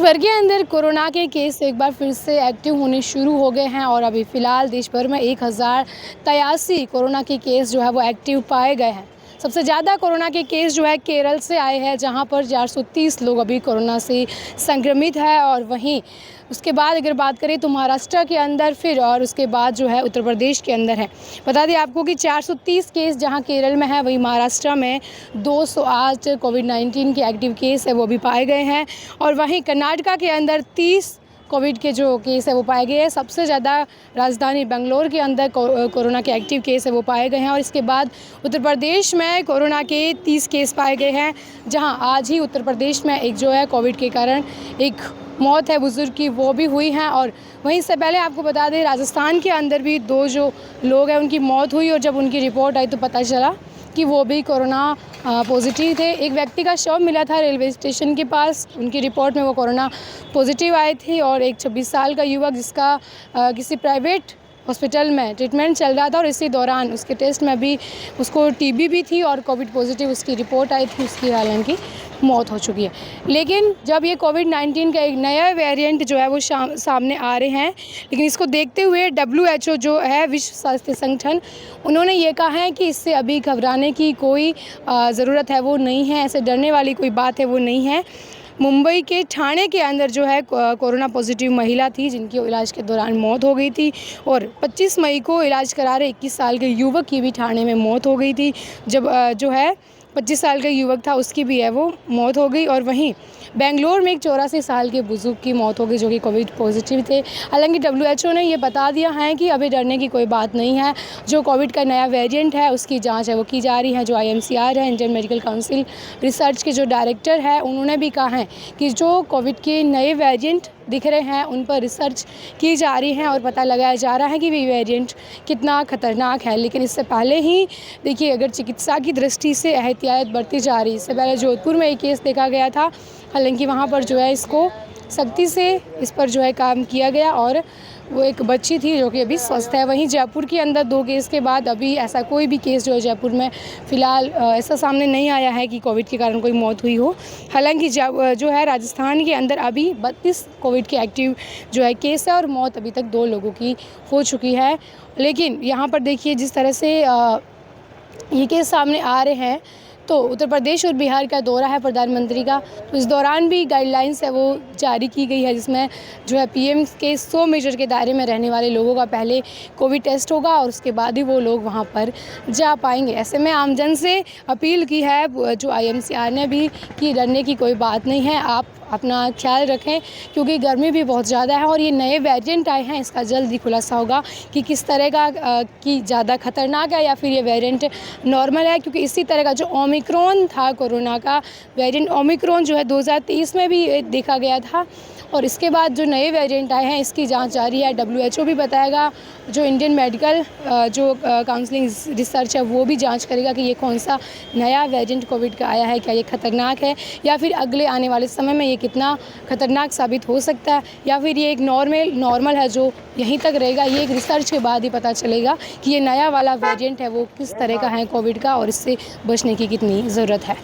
भर के अंदर कोरोना के केस एक बार फिर से एक्टिव होने शुरू हो गए हैं और अभी फ़िलहाल देश भर में 1083 कोरोना के केस जो है वो एक्टिव पाए गए हैं। सबसे ज़्यादा कोरोना के केस जो है केरल से आए हैं, जहां पर 430 लोग अभी कोरोना से संक्रमित है। और वहीं उसके बाद अगर बात करें तो महाराष्ट्र के अंदर फिर, और उसके बाद जो है उत्तर प्रदेश के अंदर है। बता दें आपको कि 430 केस जहां केरल में है, वहीं महाराष्ट्र में 208 कोविड-19 के एक्टिव केस है वो भी पाए गए हैं। और वहीं कर्नाटका के अंदर 30 कोविड के जो केस है वो पाए गए हैं। सबसे ज़्यादा राजधानी बेंगलोर के अंदर कोरोना के एक्टिव केस है वो पाए गए हैं। और इसके बाद उत्तर प्रदेश में कोरोना के 30 केस पाए गए हैं, जहां आज ही उत्तर प्रदेश में एक जो है कोविड के कारण एक मौत है बुज़ुर्ग की, वो भी हुई है। और वहीं से पहले आपको बता दें, राजस्थान के अंदर भी 2 जो लोग हैं उनकी मौत हुई, और जब उनकी रिपोर्ट आई तो पता चला कि वो भी कोरोना पॉजिटिव थे। एक व्यक्ति का शव मिला था रेलवे स्टेशन के पास, उनकी रिपोर्ट में वो कोरोना पॉजिटिव आए थे। और एक 26 साल का युवक जिसका किसी प्राइवेट हॉस्पिटल में ट्रीटमेंट चल रहा था, और इसी दौरान उसके टेस्ट में भी उसको टीबी भी थी और कोविड पॉजिटिव उसकी रिपोर्ट आई थी, उसकी हालांकि मौत हो चुकी है। लेकिन जब ये कोविड-19 का एक नया वेरिएंट जो है वो सामने आ रहे हैं, लेकिन इसको देखते हुए WHO जो है, विश्व स्वास्थ्य संगठन, उन्होंने ये कहा है कि इससे अभी घबराने की कोई ज़रूरत है वो नहीं है, ऐसे डरने वाली कोई बात है वो नहीं है। मुंबई के ठाणे के अंदर जो है कोरोना पॉजिटिव महिला थी जिनकी इलाज के दौरान मौत हो गई थी, और 25 मई को इलाज करा रहे 21 साल के युवक की भी ठाणे में मौत हो गई थी। जब जो है 25 साल का युवक था उसकी भी है वो मौत हो गई। और वहीं बेंगलोर में एक 84 साल के बुजुर्ग की मौत हो गई जो कि कोविड पॉजिटिव थे। हालांकि WHO ने ये बता दिया है कि अभी डरने की कोई बात नहीं है। जो कोविड का नया वेरिएंट है उसकी जांच है वो की जा रही है। जो IMCR है, इंडियन मेडिकल काउंसिल रिसर्च के जो डायरेक्टर है, उन्होंने भी कहा है कि जो कोविड के नए वेरिएंट दिख रहे हैं उन पर रिसर्च की जा रही है और पता लगाया जा रहा है कि ये वेरिएंट कितना खतरनाक है। लेकिन इससे पहले ही देखिए, अगर चिकित्सा की दृष्टि से एहतियात बरती जा रही है। इससे पहले जोधपुर में एक केस देखा गया था, हालांकि वहाँ पर जो है इसको सख्ती से इस पर जो है काम किया गया, और वो एक बच्ची थी जो कि अभी स्वस्थ है। वहीं जयपुर के अंदर 2 केस के बाद अभी ऐसा कोई भी केस जो है जयपुर में फ़िलहाल ऐसा सामने नहीं आया है कि कोविड के कारण कोई मौत हुई हो। हालांकि जो है राजस्थान के अंदर अभी 32 कोविड के एक्टिव जो है केस है, और मौत अभी तक 2 लोगों की हो चुकी है। लेकिन यहाँ पर देखिए जिस तरह से ये केस सामने आ रहे हैं, तो उत्तर प्रदेश और बिहार का दौरा है प्रधानमंत्री का, तो इस दौरान भी गाइडलाइंस है वो जारी की गई है, जिसमें जो है PM के 100 मीटर के दायरे में रहने वाले लोगों का पहले कोविड टेस्ट होगा और उसके बाद ही वो लोग वहां पर जा पाएंगे। ऐसे में आमजन से अपील की है जो IMCR ने भी कि डरने की कोई बात नहीं है, आप अपना ख्याल रखें, क्योंकि गर्मी भी बहुत ज़्यादा है और ये नए वेरिएंट आए हैं। इसका जल्द ही खुलासा होगा कि किस तरह का कि ज़्यादा खतरनाक है या फिर ये वेरिएंट नॉर्मल है, क्योंकि इसी तरह का जो ओमिक्रॉन था कोरोना का वेरिएंट, ओमिक्रॉन जो है 2023 में भी देखा गया था, और इसके बाद जो नए वेरिएंट आए हैं इसकी जांच जारी है। WHO भी बताएगा, जो इंडियन मेडिकल जो काउंसलिंग रिसर्च है वो भी जांच करेगा कि ये कौन सा नया वेरिएंट कोविड का आया है, क्या ये खतरनाक है या फिर अगले आने वाले समय में ये कितना खतरनाक साबित हो सकता है, या फिर ये एक नॉर्मल है जो यहीं तक रहेगा। ये एक रिसर्च के बाद ही पता चलेगा कि ये नया वाला वेरिएंट है वो किस तरह का है कोविड का, और इससे बचने की कितनी ज़रूरत है।